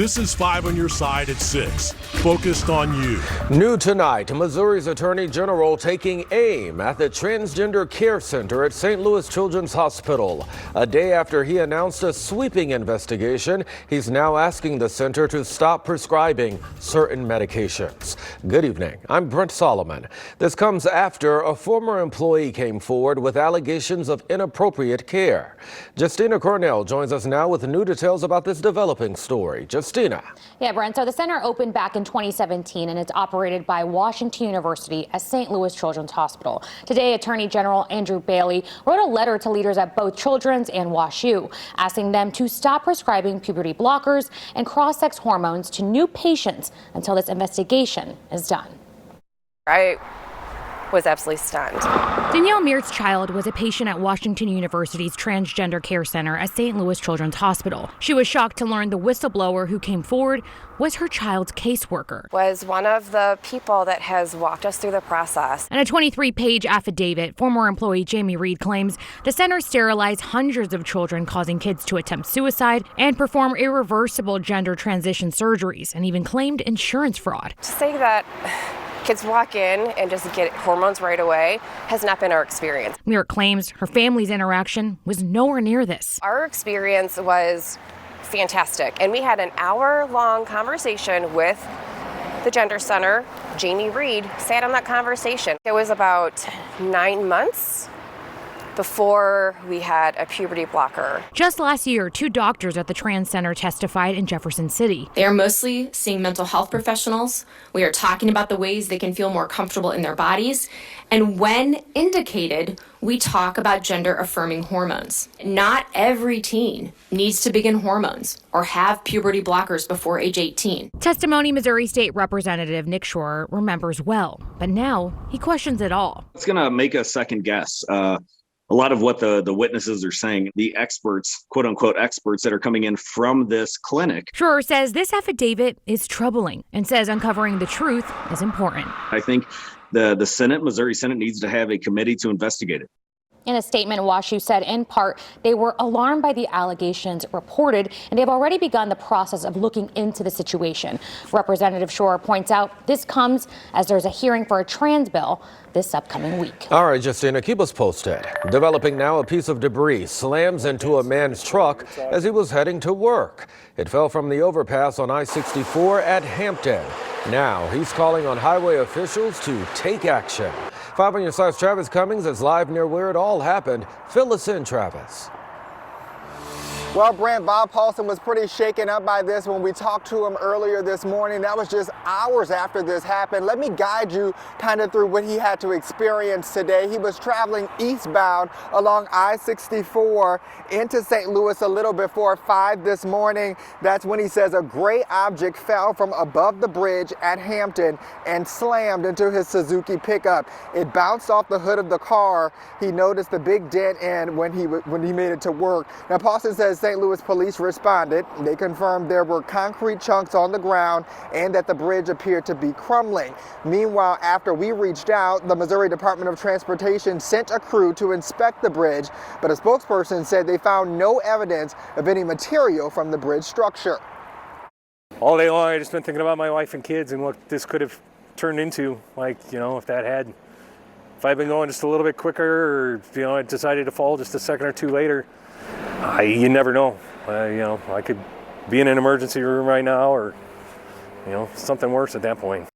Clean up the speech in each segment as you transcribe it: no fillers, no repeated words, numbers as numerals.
This is 5 on your side at 6. Focused on you. New tonight, Missouri's Attorney General taking aim at the Transgender Care Center at St. Louis Children's Hospital. A day after he announced a sweeping investigation, he's now asking the center to stop prescribing certain medications. Good evening. I'm Brent Solomon. This comes after a former employee came forward with allegations of inappropriate care. Justina Cornell joins us now with new details about this developing story. Justina. Yeah, Brent. So the center opened back in 2017 and it's operated by Washington University as St. Louis Children's Hospital. Today, Attorney General Andrew Bailey wrote a letter to leaders at both Children's and WashU, asking them to stop prescribing puberty blockers and cross-sex hormones to new patients until this investigation is done. I was absolutely stunned. Danielle Meart's child was a patient at Washington University's Transgender Care Center at St. Louis Children's Hospital. She was shocked to learn the whistleblower who came forward was her child's caseworker. Was one of the people that has walked us through the process. In a 23-page affidavit, former employee Jamie Reed claims the center sterilized hundreds of children, causing kids to attempt suicide and perform irreversible gender transition surgeries, and even claimed insurance fraud. To say that kids walk in and just get hormones right away has not been our experience. Meart claims her family's interaction was nowhere near this. Our experience was fantastic, and we had an hour-long conversation with the Gender Center. Jamie Reed sat on that conversation. It was about 9 months before we had a puberty blocker. Just last year, 2 doctors at the Trans Center testified in Jefferson City. They are mostly seeing mental health professionals. We are talking about the ways they can feel more comfortable in their bodies. And when indicated, we talk about gender-affirming hormones. Not every teen needs to begin hormones or have puberty blockers before age 18. Testimony Missouri State Representative Nick Schroer remembers well, but now he questions it all. It's going to make us second guess a lot of what the witnesses are saying, the experts, quote unquote experts that are coming in from this clinic. Schroer says this affidavit is troubling and says uncovering the truth is important. I think the Senate, Missouri Senate, needs to have a committee to investigate it. In a statement, WashU said in part they were alarmed by the allegations reported and they have already begun the process of looking into the situation. Representative Schroer points out this comes as there's a hearing for a trans bill this upcoming week. All right, Justina, keep us posted. Developing now, a piece of debris slams into a man's truck as he was heading to work. It fell from the overpass on I-64 at Hampton. Now he's calling on highway officials to take action. 5 on your side's Travis Cummings is live near where it all happened. Fill us in, Travis. Well, Brent, Bob Paulson was pretty shaken up by this when we talked to him earlier this morning. That was just hours after this happened. Let me guide you kind of through what he had to experience today. He was traveling eastbound along I-64 into St. Louis a little before 5 this morning. That's when he says a gray object fell from above the bridge at Hampton and slammed into his Suzuki pickup. It bounced off the hood of the car. He noticed the big dent in when he made it to work. Now, Paulson says St. Louis police responded. They confirmed there were concrete chunks on the ground and that the bridge appeared to be crumbling. Meanwhile, after we reached out, the Missouri Department of Transportation sent a crew to inspect the bridge, but a spokesperson said they found no evidence of any material from the bridge structure. All day long, I've just been thinking about my wife and kids and what this could have turned into. Like, if I'd been going just a little bit quicker, or, I decided to fall just a second or two later, you never know. I could be in an emergency room right now, or, something worse at that point.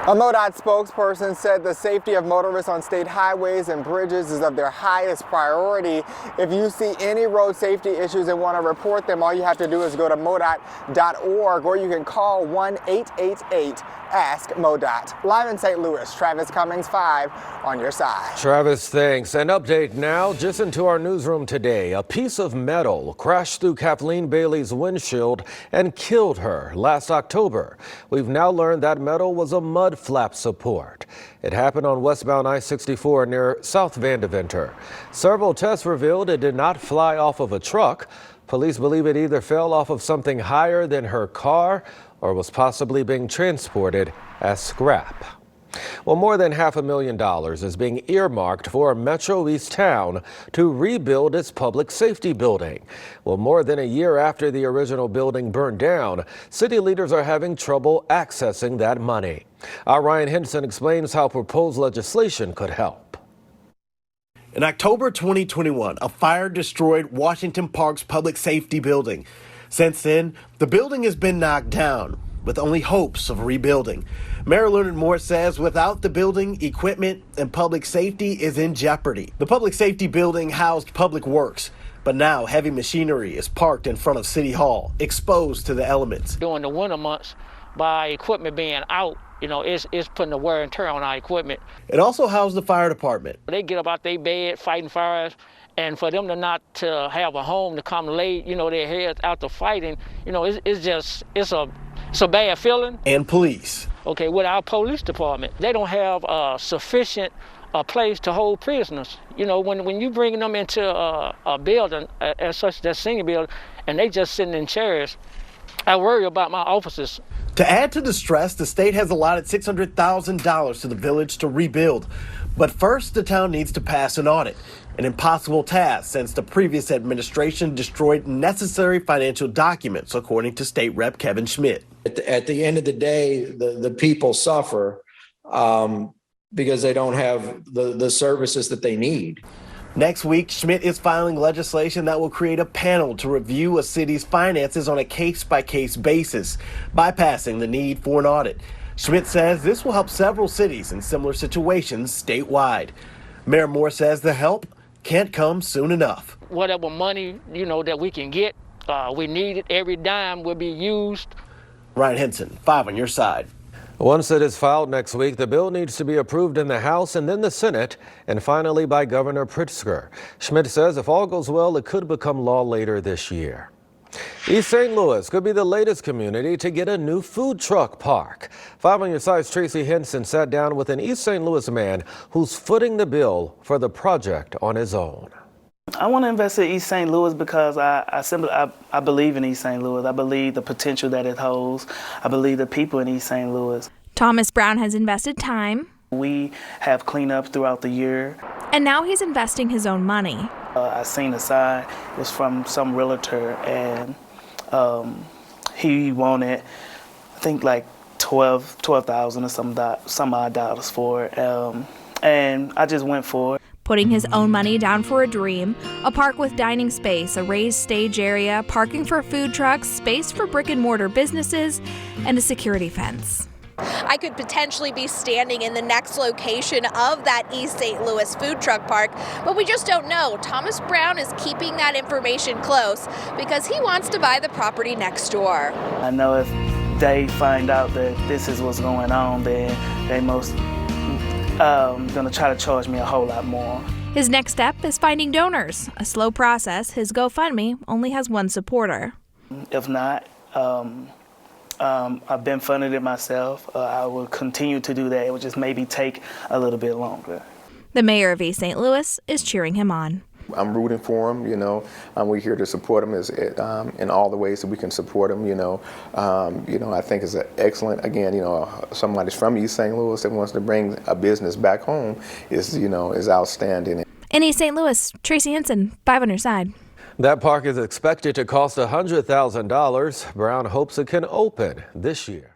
A MoDOT spokesperson said the safety of motorists on state highways and bridges is of their highest priority. If you see any road safety issues and want to report them, all you have to do is go to MoDOT.org, or you can call 1-888-ASK-MoDOT. Live in St. Louis, Travis Cummings, 5 on your side. Travis, thanks. An update now, just into our newsroom today. A piece of metal crashed through Kathleen Bailey's windshield and killed her last October. We've now learned that metal was a mud flap support. It happened on westbound I-64 near South Vandeventer. Several tests revealed it did not fly off of a truck. Police believe it either fell off of something higher than her car or was possibly being transported as scrap. Well, more than $500,000 is being earmarked for Metro East Town to rebuild its public safety building. Well, more than a year after the original building burned down, city leaders are having trouble accessing that money. Our Ryan Henson explains how proposed legislation could help. In October 2021, a fire destroyed Washington Park's public safety building. Since then, the building has been knocked down, with only hopes of rebuilding. Mayor Leonard Moore says without the building, equipment and public safety is in jeopardy. The public safety building housed public works, but now heavy machinery is parked in front of City Hall, exposed to the elements. During the winter months, by equipment being out, it's putting the wear and tear on our equipment. It also housed the fire department. They get up out their bed fighting fires, and for them not to have a home to come lay, their heads out to fighting, it's a bad feeling. And police. Okay, with our police department, they don't have sufficient place to hold prisoners. When you bring them into a building, as such that senior building, and they just sitting in chairs, I worry about my officers. To add to the stress, the state has allotted $600,000 to the village to rebuild. But first, the town needs to pass an audit, an impossible task since the previous administration destroyed necessary financial documents, according to State Rep Kevin Schmidt. At the end of the day, the people suffer because they don't have the services that they need. Next week, Schmidt is filing legislation that will create a panel to review a city's finances on a case-by-case basis, bypassing the need for an audit. Schmidt says this will help several cities in similar situations statewide. Mayor Moore says the help can't come soon enough. Whatever money, that we can get, we need it. Every dime will be used. Ryan Henson, 5 on your side. Once it is filed next week, the bill needs to be approved in the House and then the Senate, and finally by Governor Pritzker. Schmidt says if all goes well, it could become law later this year. East St. Louis could be the latest community to get a new food truck park. 5 on your side's Tracy Henson sat down with an East St. Louis man who's footing the bill for the project on his own. I want to invest in East St. Louis because I believe in East St. Louis. I believe the potential that it holds. I believe the people in East St. Louis. Thomas Brown has invested time. We have cleanup throughout the year. And now he's investing his own money. I seen a sign. It was from some realtor, and he wanted, I think, like $12,000 or some odd dollars for it. And I just went for it. Putting his own money down for a dream, a park with dining space, a raised stage area, parking for food trucks, space for brick and mortar businesses, and a security fence. I could potentially be standing in the next location of that East St. Louis food truck park, but we just don't know. Thomas Brown is keeping that information close because he wants to buy the property next door. I know if they find out that this is what's going on, then they most going to try to charge me a whole lot more. His next step is finding donors. A slow process. His GoFundMe only has one supporter. If not, I've been funding it myself. I will continue to do that. It will just maybe take a little bit longer. The mayor of East St. Louis is cheering him on. I'm rooting for him, we're here to support him in all the ways that we can support him, I think it's an excellent, again, somebody's from East St. Louis that wants to bring a business back home is outstanding. In East St. Louis, Tracy Henson, 5 on your side. That park is expected to cost $100,000. Brown hopes it can open this year.